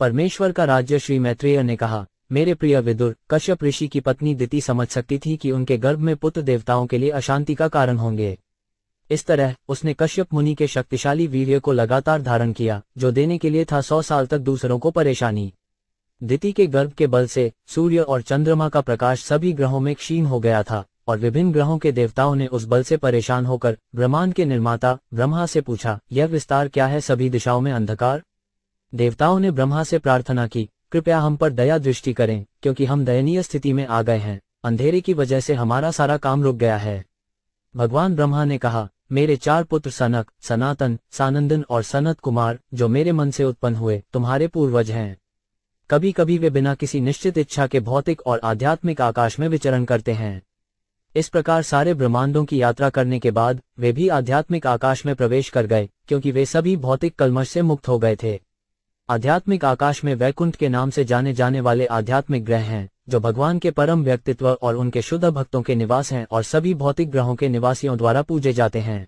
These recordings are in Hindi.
परमेश्वर का राज्य। श्री मैत्रेय ने कहा, मेरे प्रिय विदुर, कश्यप ऋषि की पत्नी दिति समझ सकती थी कि उनके गर्भ में पुत्र देवताओं के लिए अशांति का कारण होंगे। इस तरह उसने कश्यप मुनि के शक्तिशाली वीर्य को लगातार धारण किया, जो देने के लिए था 100 साल तक दूसरों को परेशानी। दिति के गर्भ के बल से सूर्य और चंद्रमा का प्रकाश सभी ग्रहों में क्षीण हो गया था, और विभिन्न ग्रहों के देवताओं ने उस बल से परेशान होकर ब्रह्मांड के निर्माता ब्रह्मा से पूछा, यह विस्तार क्या है? सभी दिशाओं में अंधकार। देवताओं ने ब्रह्मा से प्रार्थना की, कृपया हम पर दया दृष्टि करें, क्योंकि हम दयनीय स्थिति में आ गए हैं। अंधेरे की वजह से हमारा सारा काम रुक गया है। भगवान ब्रह्मा ने कहा, मेरे 4 पुत्र सनक, सनातन, सानंदन और सनत कुमार, जो मेरे मन से उत्पन्न हुए, तुम्हारे पूर्वज हैं। कभी कभी वे बिना किसी निश्चित इच्छा के भौतिक और आध्यात्मिक आकाश में विचरण करते हैं। इस प्रकार सारे ब्रह्मांडों की यात्रा करने के बाद वे भी आध्यात्मिक आकाश में प्रवेश कर गए, क्योंकि वे सभी भौतिक कल्मश से मुक्त हो गए थे। आध्यात्मिक आकाश में वैकुंठ के नाम से जाने जाने वाले आध्यात्मिक ग्रह हैं, जो भगवान के परम व्यक्तित्व और उनके शुद्ध भक्तों के निवास हैं और सभी भौतिक ग्रहों के निवासियों द्वारा पूजे जाते हैं।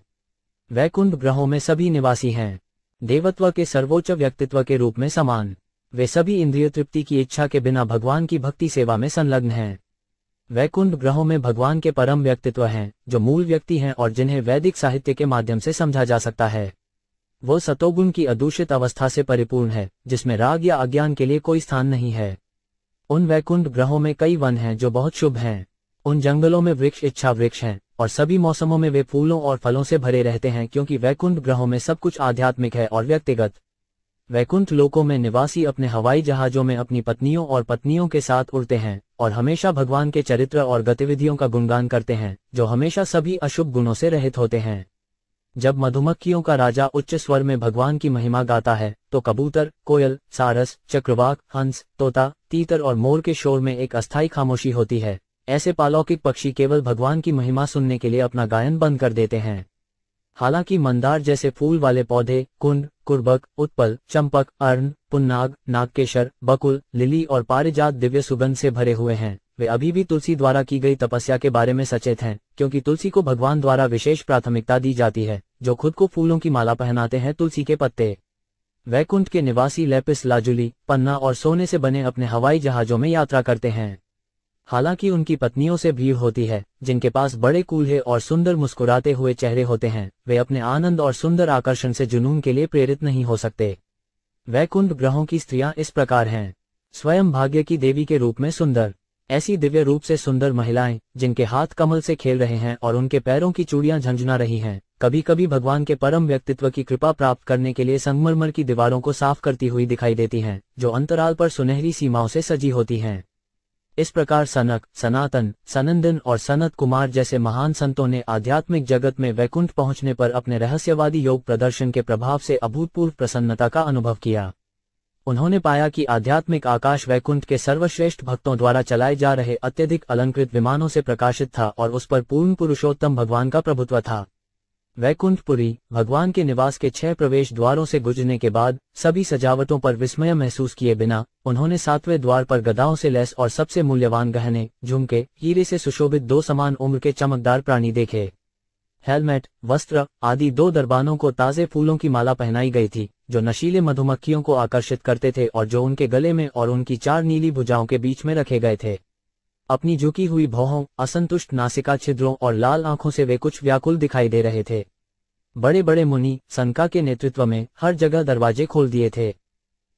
वैकुंठ ग्रहों में सभी निवासी हैं देवत्व के सर्वोच्च व्यक्तित्व के रूप में समान। वे सभी इंद्रिय तृप्ति की इच्छा के बिना भगवान की भक्ति सेवा में संलग्न हैं। वैकुंठ ग्रहों में भगवान के परम व्यक्तित्व हैं, जो मूल व्यक्ति हैं और जिन्हें वैदिक साहित्य के माध्यम से समझा जा सकता है। वो सतोगुण की अदूषित अवस्था से परिपूर्ण है, जिसमें राग या अज्ञान के लिए कोई स्थान नहीं है। उन वैकुंठ ग्रहों में कई वन हैं जो बहुत शुभ हैं। उन जंगलों में वृक्ष इच्छा वृक्ष हैं, और सभी मौसमों में वे फूलों और फलों से भरे रहते हैं, क्योंकि वैकुंठ ग्रहों में सब कुछ आध्यात्मिक है और व्यक्तिगत। वैकुंठ लोकों में निवासी अपने हवाई जहाजों में अपनी पत्नियों और पत्नियों के साथ उड़ते हैं और हमेशा भगवान के चरित्र और गतिविधियों का गुणगान करते हैं, जो हमेशा सभी अशुभ गुणों से रहित होते हैं। जब मधुमक्खियों का राजा उच्च स्वर में भगवान की महिमा गाता है, तो कबूतर, कोयल, सारस, चक्रवाक, हंस, तोता, तीतर और मोर के शोर में एक अस्थायी खामोशी होती है। ऐसे पालौकिक पक्षी केवल भगवान की महिमा सुनने के लिए अपना गायन बंद कर देते हैं। हालांकि मंदार जैसे फूल वाले पौधे, कुंड, कुर्बक, उत्पल, चंपक, अर्ण, पुन्नाग, नागकेशर, बकुल, लिली और पारिजात दिव्य सुगंध से भरे हुए हैं, वे अभी भी तुलसी द्वारा की गई तपस्या के बारे में सचेत हैं, क्योंकि तुलसी को भगवान द्वारा विशेष प्राथमिकता दी जाती है, जो खुद को फूलों की माला पहनाते हैं। तुलसी के पत्ते। वैकुंठ के निवासी लेपिस लाजुली, पन्ना और सोने से बने अपने हवाई जहाजों में यात्रा करते हैं। हालांकि उनकी पत्नियों से भीड़ होती है, जिनके पास बड़े कूल्हे और सुंदर मुस्कुराते हुए चेहरे होते हैं, वे अपने आनंद और सुंदर आकर्षण से जुनून के लिए प्रेरित नहीं हो सकते। वैकुंठ ग्रहों की स्त्रियां इस प्रकार हैं। स्वयं भाग्य की देवी के रूप में सुंदर। ऐसी दिव्य रूप से सुंदर महिलाएं, जिनके हाथ कमल से खेल रहे हैं और उनके पैरों की चूड़ियां झंझना रही हैं, कभी कभी भगवान के परम व्यक्तित्व की कृपा प्राप्त करने के लिए संगमरमर की दीवारों को साफ करती हुई दिखाई देती हैं, जो अंतराल पर सुनहरी सीमाओं से सजी होती हैं। इस प्रकार सनक, सनातन, सनंदन और सनत कुमार जैसे महान संतों ने आध्यात्मिक जगत में वैकुंठ पहुंचने पर अपने रहस्यवादी योग प्रदर्शन के प्रभाव से अभूतपूर्व प्रसन्नता का अनुभव किया। उन्होंने पाया कि आध्यात्मिक आकाश वैकुंठ के सर्वश्रेष्ठ भक्तों द्वारा चलाए जा रहे अत्यधिक अलंकृत विमानों से प्रकाशित था और उस पर पूर्ण पुरुषोत्तम भगवान का प्रभुत्व था। वैकुंठपुरी, भगवान के निवास के 6 प्रवेश द्वारों से गुजरने के बाद सभी सजावटों पर विस्मय महसूस किए बिना उन्होंने 7वें द्वार पर गदाओं से लैस और सबसे मूल्यवान गहने, झुमके, हीरे से सुशोभित 2 समान उम्र के चमकदार प्राणी देखे। हेलमेट, वस्त्र आदि 2 दरबानों को ताजे फूलों की माला पहनाई गई थी, जो नशीले मधुमक्खियों को आकर्षित करते थे और जो उनके गले में और उनकी 4 नीली भुजाओं के बीच में रखे गए थे। अपनी झुकी हुई भौहों, असंतुष्ट नासिका छिद्रों और लाल आंखों से वे कुछ व्याकुल दिखाई दे रहे थे। बड़े बड़े मुनि सनका के नेतृत्व में हर जगह दरवाजे खोल दिए थे।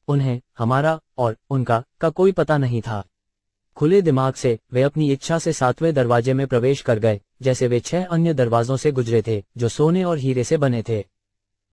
उन्हें हमारा और उनका का कोई पता नहीं था। खुले दिमाग से वे अपनी इच्छा से 7वें दरवाजे में प्रवेश कर गए, जैसे वे 6 अन्य दरवाजों से गुजरे थे, जो सोने और हीरे से बने थे।